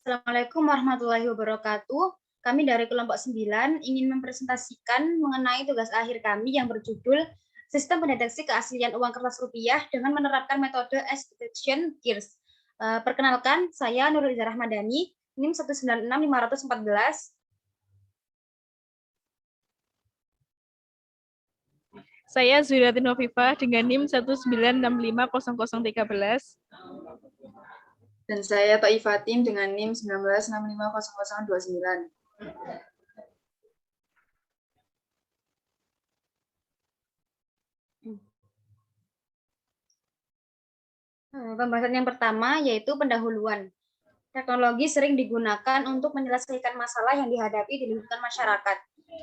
Assalamualaikum warahmatullahi wabarakatuh. Kami dari kelompok 9 ingin mempresentasikan mengenai tugas akhir kami yang berjudul Sistem Pendeteksi Keaslian Uang Kertas Rupiah dengan menerapkan metode Edge Detection GIRS. Perkenalkan, saya Nurul Izah Rahmadani, NIM 196.514. Saya Zuliatin Hovifah dengan NIM 196500013. Dan saya Thaifatin dengan NIM 19650029. Pembahasan yang pertama yaitu pendahuluan. Teknologi sering digunakan untuk menyelesaikan masalah yang dihadapi di lingkungan masyarakat.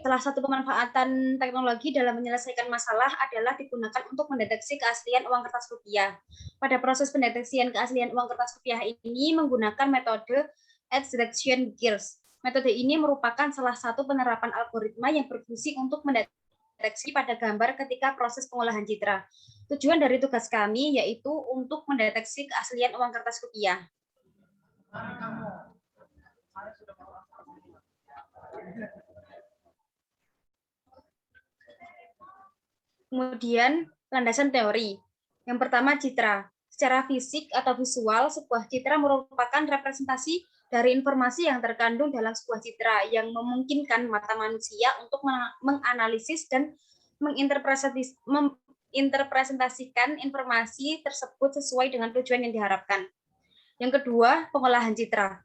Salah satu pemanfaatan teknologi dalam menyelesaikan masalah adalah digunakan untuk mendeteksi keaslian uang kertas rupiah. Pada proses pendeteksian keaslian uang kertas rupiah ini menggunakan metode Edge Detection GIRS. Metode ini merupakan salah satu penerapan algoritma yang berfungsi untuk mendeteksi pada gambar ketika proses pengolahan citra. Tujuan dari tugas kami yaitu untuk mendeteksi keaslian uang kertas rupiah. Kemudian, landasan teori. Yang pertama, citra. Secara fisik atau visual, sebuah citra merupakan representasi dari informasi yang terkandung dalam sebuah citra yang memungkinkan mata manusia untuk menganalisis dan menginterpretasikan informasi tersebut sesuai dengan tujuan yang diharapkan. Yang kedua, pengolahan citra.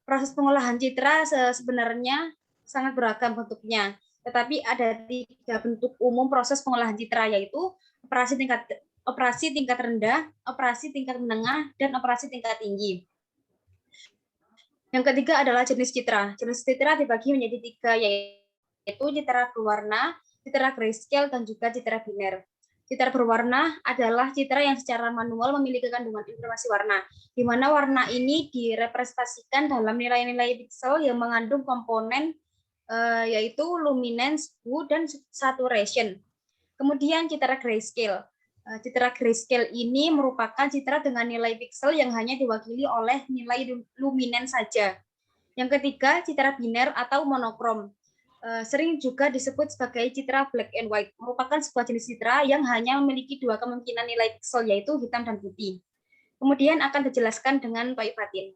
Proses pengolahan citra sebenarnya sangat beragam bentuknya, tetapi ada 3 bentuk umum proses pengolahan citra, yaitu operasi tingkat rendah, operasi tingkat menengah, dan operasi tingkat tinggi. Yang ketiga adalah jenis citra. Jenis citra dibagi menjadi 3, yaitu citra berwarna, citra grayscale, dan juga citra biner. Citra berwarna adalah citra yang secara manual memiliki kandungan informasi warna, di mana warna ini direpresentasikan dalam nilai-nilai piksel yang mengandung komponen yaitu luminance, hue, dan saturation. Kemudian citra grayscale. Citra grayscale ini merupakan citra dengan nilai piksel yang hanya diwakili oleh nilai luminance saja. Yang ketiga, citra biner atau monokrom. Sering juga disebut sebagai citra black and white, merupakan sebuah jenis citra yang hanya memiliki 2 kemungkinan nilai piksel, yaitu hitam dan putih. Kemudian akan dijelaskan dengan Pak Fatin.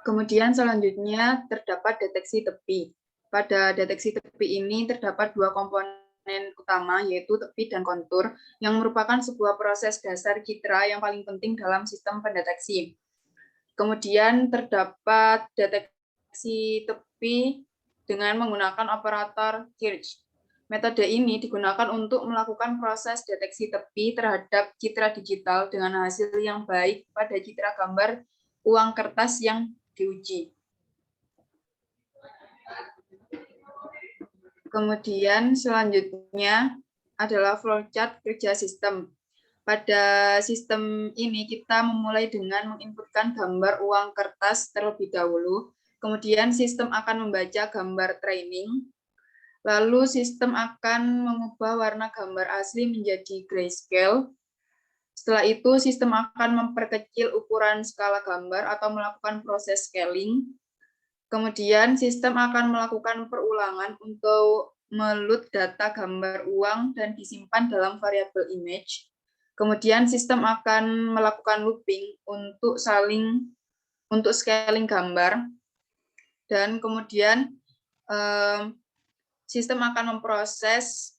Kemudian selanjutnya terdapat deteksi tepi. Pada deteksi tepi ini terdapat 2 komponen utama, yaitu tepi dan kontur, yang merupakan sebuah proses dasar citra yang paling penting dalam sistem pendeteksi. Kemudian terdapat deteksi tepi dengan menggunakan operator GIRS. Metode ini digunakan untuk melakukan proses deteksi tepi terhadap citra digital dengan hasil yang baik pada citra gambar uang kertas yang diuji. Kemudian selanjutnya adalah flowchart kerja sistem. Pada sistem ini kita memulai dengan menginputkan gambar uang kertas terlebih dahulu, kemudian sistem akan membaca gambar training, lalu sistem akan mengubah warna gambar asli menjadi grayscale. Setelah itu sistem akan memperkecil ukuran skala gambar atau melakukan proses scaling. Kemudian sistem akan melakukan perulangan untuk meload data gambar uang dan disimpan dalam variabel image. Kemudian sistem akan melakukan looping untuk scaling gambar, dan kemudian sistem akan memproses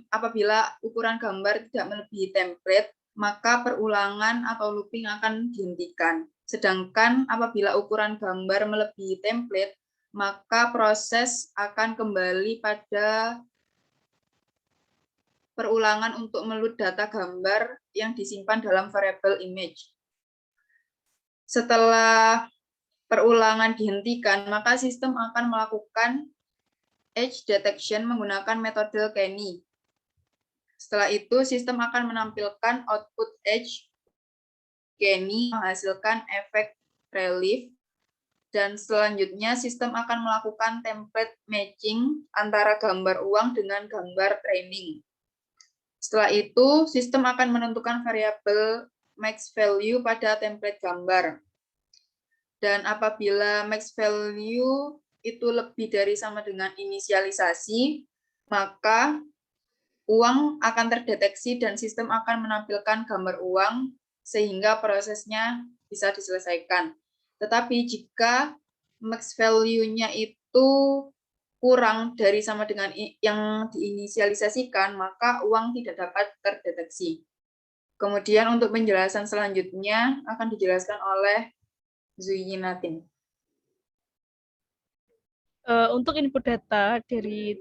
apabila ukuran gambar tidak melebihi template, maka perulangan atau looping akan dihentikan. Sedangkan apabila ukuran gambar melebihi template, maka proses akan kembali pada perulangan untuk meload data gambar yang disimpan dalam variabel image. Setelah perulangan dihentikan, maka sistem akan melakukan edge detection menggunakan metode Kenny. Setelah itu, sistem akan menampilkan output edge Kenny menghasilkan efek relief Dan selanjutnya sistem akan melakukan template matching antara gambar uang dengan gambar training. Setelah itu, sistem akan menentukan variabel max value pada template gambar. Dan apabila max value itu lebih dari sama dengan inisialisasi, maka uang akan terdeteksi dan sistem akan menampilkan gambar uang sehingga prosesnya bisa diselesaikan. Tetapi jika max value-nya itu kurang dari sama dengan yang diinisialisasikan, maka uang tidak dapat terdeteksi. Kemudian untuk penjelasan selanjutnya akan dijelaskan oleh Zuyinatin. Untuk input data dari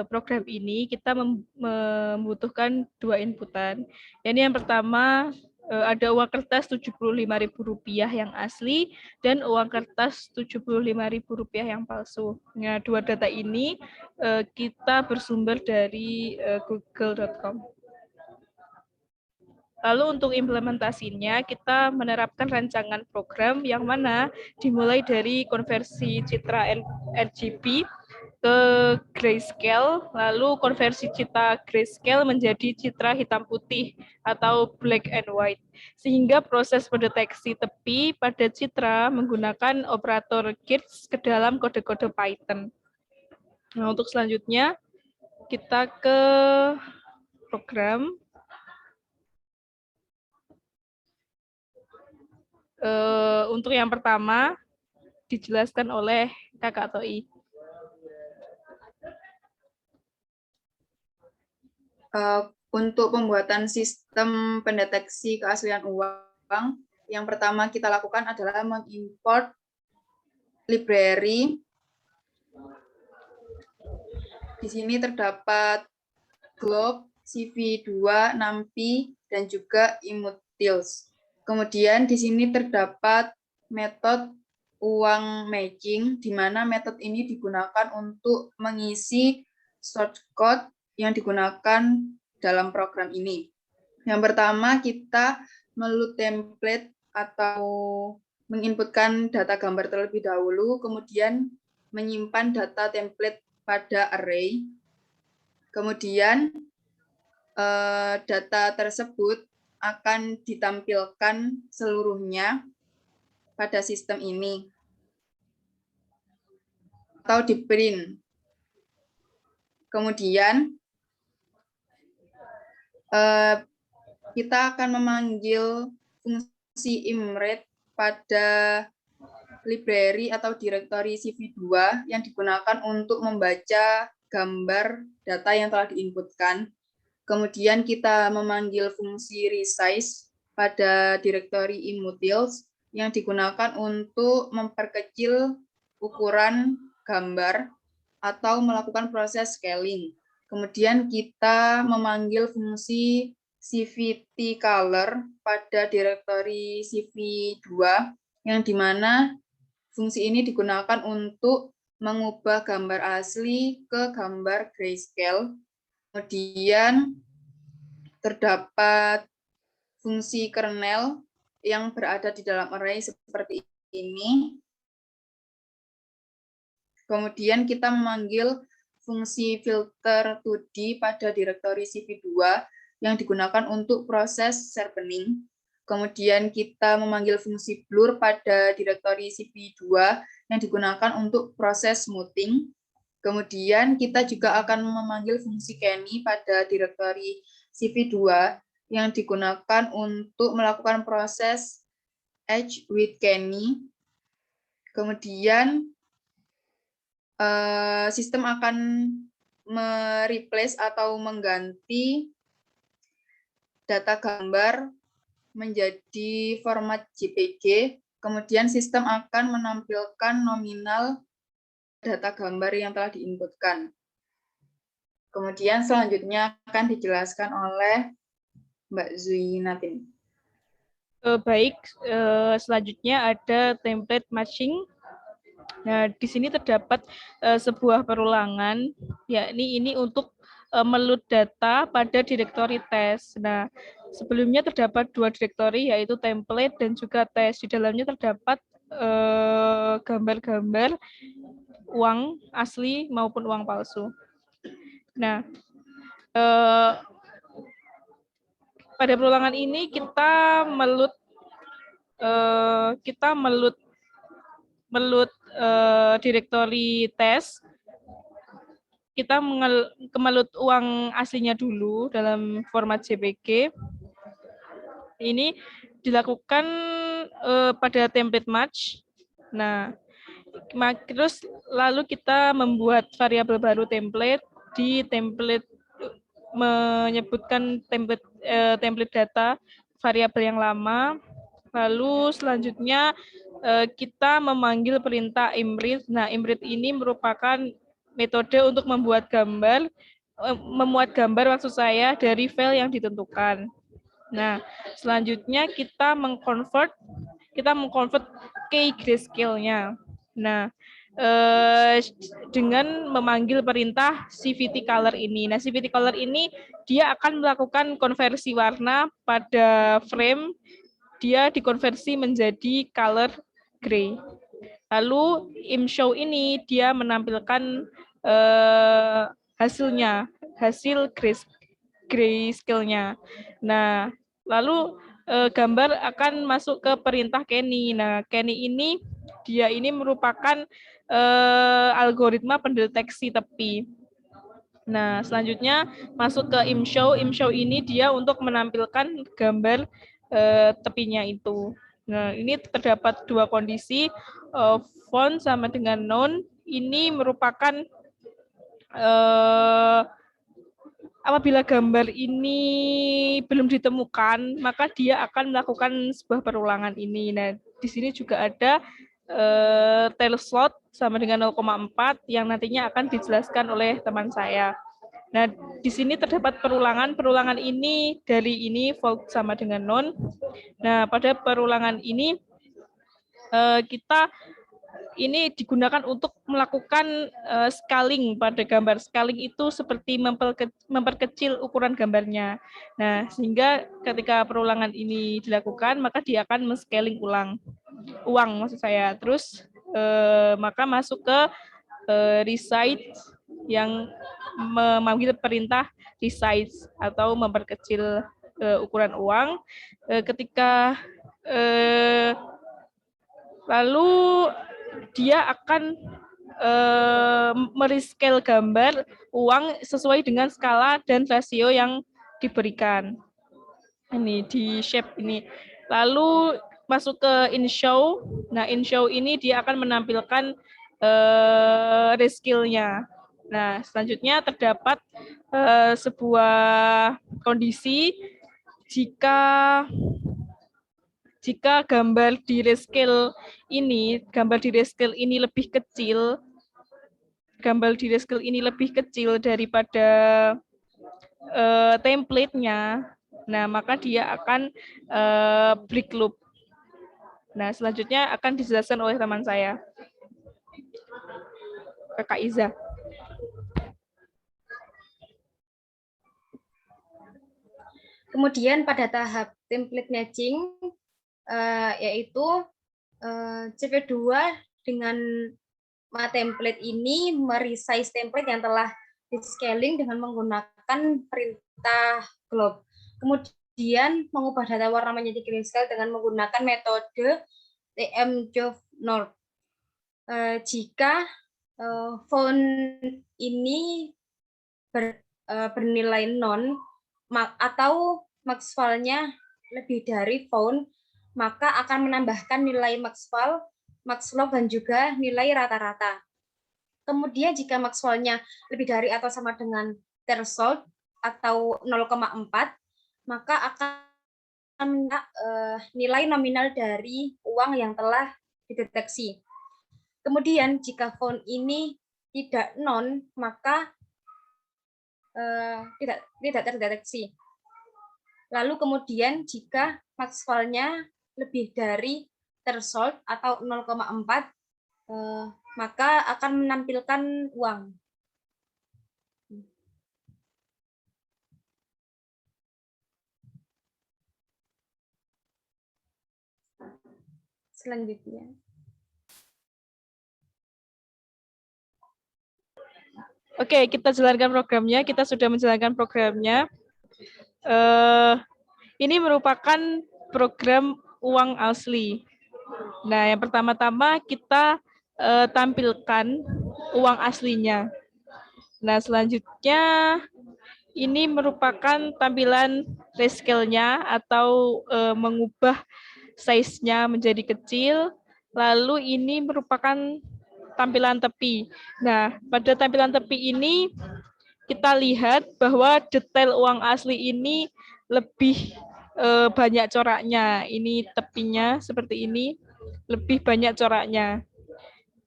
program ini, kita membutuhkan 2 inputan. Yang pertama, ada uang kertas Rp75.000 yang asli dan uang kertas Rp75.000 yang palsu. Nah, 2 data ini kita bersumber dari google.com. Lalu untuk implementasinya, kita menerapkan rancangan program yang mana dimulai dari konversi citra RGB ke grayscale, lalu konversi citra grayscale menjadi citra hitam putih atau black and white, sehingga proses pendeteksi tepi pada citra menggunakan operator GIRTS ke dalam kode-kode Python. Nah, untuk selanjutnya, kita ke program. Untuk yang pertama, dijelaskan oleh Kakak Toi. Untuk pembuatan sistem pendeteksi keaslian uang, yang pertama kita lakukan adalah mengimport library. Di sini terdapat Glob, CV2, NumPy, dan juga Imutils. Kemudian di sini terdapat metode uang matching, di mana metode ini digunakan untuk mengisi shortcode yang digunakan dalam program ini. Yang pertama, kita meload template atau menginputkan data gambar terlebih dahulu, kemudian menyimpan data template pada array. Kemudian data tersebut akan ditampilkan seluruhnya pada sistem ini atau di print. Kemudian kita akan memanggil fungsi imread pada library atau direktori CV2 yang digunakan untuk membaca gambar data yang telah diinputkan. Kemudian kita memanggil fungsi resize pada direktori Imutils yang digunakan untuk memperkecil ukuran gambar atau melakukan proses scaling. Kemudian kita memanggil fungsi CVT color pada direktori CV2 yang dimana fungsi ini digunakan untuk mengubah gambar asli ke gambar grayscale. Kemudian terdapat fungsi kernel yang berada di dalam array seperti ini. Kemudian kita memanggil fungsi filter 2D pada direktori CV2 yang digunakan untuk proses sharpening. Kemudian kita memanggil fungsi blur pada direktori CV2 yang digunakan untuk proses smoothing. Kemudian kita juga akan memanggil fungsi Kenny pada direktori CV2 yang digunakan untuk melakukan proses edge with Kenny. Kemudian sistem akan mereplace atau mengganti data gambar menjadi format JPG. Kemudian sistem akan menampilkan nominal data gambar yang telah diinputkan. Kemudian selanjutnya akan dijelaskan oleh Mbak Zuyinatin. Baik, selanjutnya ada template matching. Nah, di sini terdapat sebuah perulangan, yakni ini untuk meload data pada direktori tes. Nah, sebelumnya terdapat 2 direktori, yaitu template dan juga tes. Di dalamnya terdapat gambar-gambar uang asli maupun uang palsu. Nah, pada perulangan ini kita melut directory test. Kita melut uang aslinya dulu dalam format JPG. Ini dilakukan pada template match. Nah, terus lalu kita membuat variabel baru template di template menyebutkan template data variabel yang lama. Lalu selanjutnya kita memanggil perintah imprint. Nah, imprint ini merupakan metode untuk membuat gambar, memuat gambar maksud saya dari file yang ditentukan. Nah, selanjutnya kita mengconvert key grayscale-nya. Nah, dengan memanggil perintah CVT color ini. Nah, CVT color ini dia akan melakukan konversi warna pada frame, dia dikonversi menjadi color gray. Lalu imshow ini dia menampilkan hasil grayscale-nya. Nah, lalu gambar akan masuk ke perintah Kenny. Nah, Kenny ini merupakan algoritma pendeteksi tepi. Nah, selanjutnya masuk ke imshow. Imshow ini dia untuk menampilkan gambar tepinya itu. Nah, ini terdapat dua kondisi, font sama dengan noun. Ini merupakan apabila gambar ini belum ditemukan, maka dia akan melakukan sebuah perulangan ini. Nah, di sini juga ada tail slot sama dengan 0,4 yang nantinya akan dijelaskan oleh teman saya. Nah, di sini terdapat perulangan ini dari ini volt sama dengan non. Nah, pada perulangan ini kita ini digunakan untuk melakukan scaling pada gambar. Scaling itu seperti memperkecil ukuran gambarnya. Nah, sehingga ketika perulangan ini dilakukan, maka dia akan men-scaling uang maksud saya. Terus maka masuk ke resize yang memanggil perintah resize atau memperkecil ukuran uang. Ketika lalu dia akan merescale gambar uang sesuai dengan skala dan rasio yang diberikan. Ini di shape ini. Lalu masuk ke inshow. Nah, inshow ini dia akan menampilkan rescale-nya. Nah, selanjutnya terdapat sebuah kondisi jika gambar di rescale ini lebih kecil daripada template-nya, nah maka dia akan break loop. Nah, selanjutnya akan dijelaskan oleh teman saya, Kakak Iza. Kemudian pada tahap template matching, yaitu CP2 dengan template ini meresize template yang telah di-scaling dengan menggunakan perintah glob. Kemudian mengubah data warna menjadi grayscale dengan menggunakan metode tmjov-norm. Jika font ini bernilai non atau maximalnya lebih dari font, maka akan menambahkan nilai maximal, maxlog, dan juga nilai rata-rata. Kemudian jika maximalnya lebih dari atau sama dengan threshold atau 0,4, maka akan nilai nominal dari uang yang telah dideteksi. Kemudian jika font ini tidak non, maka tidak terdeteksi. Lalu kemudian jika maksimalnya lebih dari threshold atau 0,4, maka akan menampilkan uang. Selanjutnya. Oke, kita jalankan programnya. Kita sudah menjalankan programnya. Ini merupakan program uang asli. Nah, yang pertama-tama kita tampilkan uang aslinya. Nah, selanjutnya ini merupakan tampilan rescale-nya atau mengubah size-nya menjadi kecil. Lalu ini merupakan tampilan tepi. Nah, pada tampilan tepi ini kita lihat bahwa detail uang asli ini lebih banyak coraknya. Ini tepinya seperti ini, lebih banyak coraknya.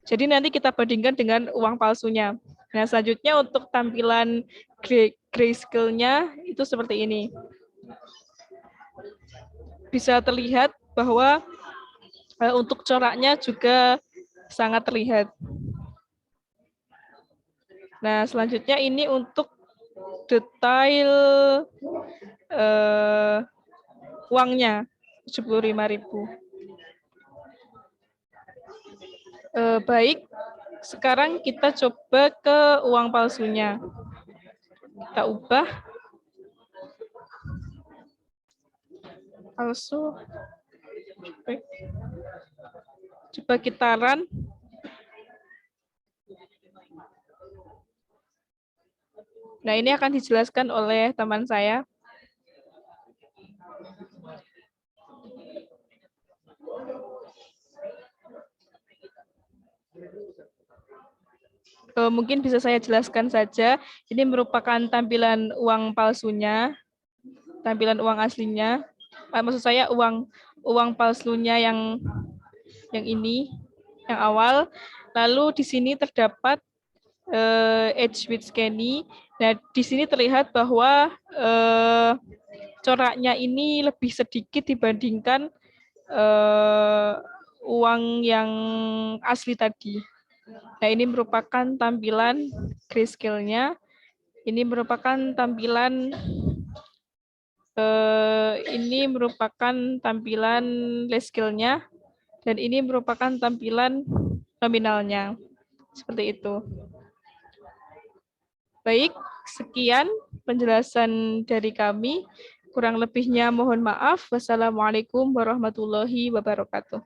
Jadi nanti kita bandingkan dengan uang palsunya. Nah, selanjutnya untuk tampilan grayscale-nya itu seperti ini. Bisa terlihat bahwa untuk coraknya juga sangat terlihat. Nah, selanjutnya ini untuk detail uangnya 75.000. Baik, sekarang kita coba ke uang palsunya. Kita ubah. Palsu. Coba kita run. Nah, ini akan dijelaskan oleh teman saya. Mungkin bisa saya jelaskan saja. Ini merupakan tampilan uang palsunya, tampilan uang aslinya. Maksud saya uang palsunya yang ini, yang awal. Lalu di sini terdapat edge with scanny. Nah, di sini terlihat bahwa coraknya ini lebih sedikit dibandingkan uang yang asli tadi. Nah, ini merupakan tampilan grayscale-nya. Ini merupakan tampilan rescale-nya. Dan ini merupakan tampilan nominalnya. Seperti itu. Baik, sekian penjelasan dari kami. Kurang lebihnya mohon maaf. Wassalamualaikum warahmatullahi wabarakatuh.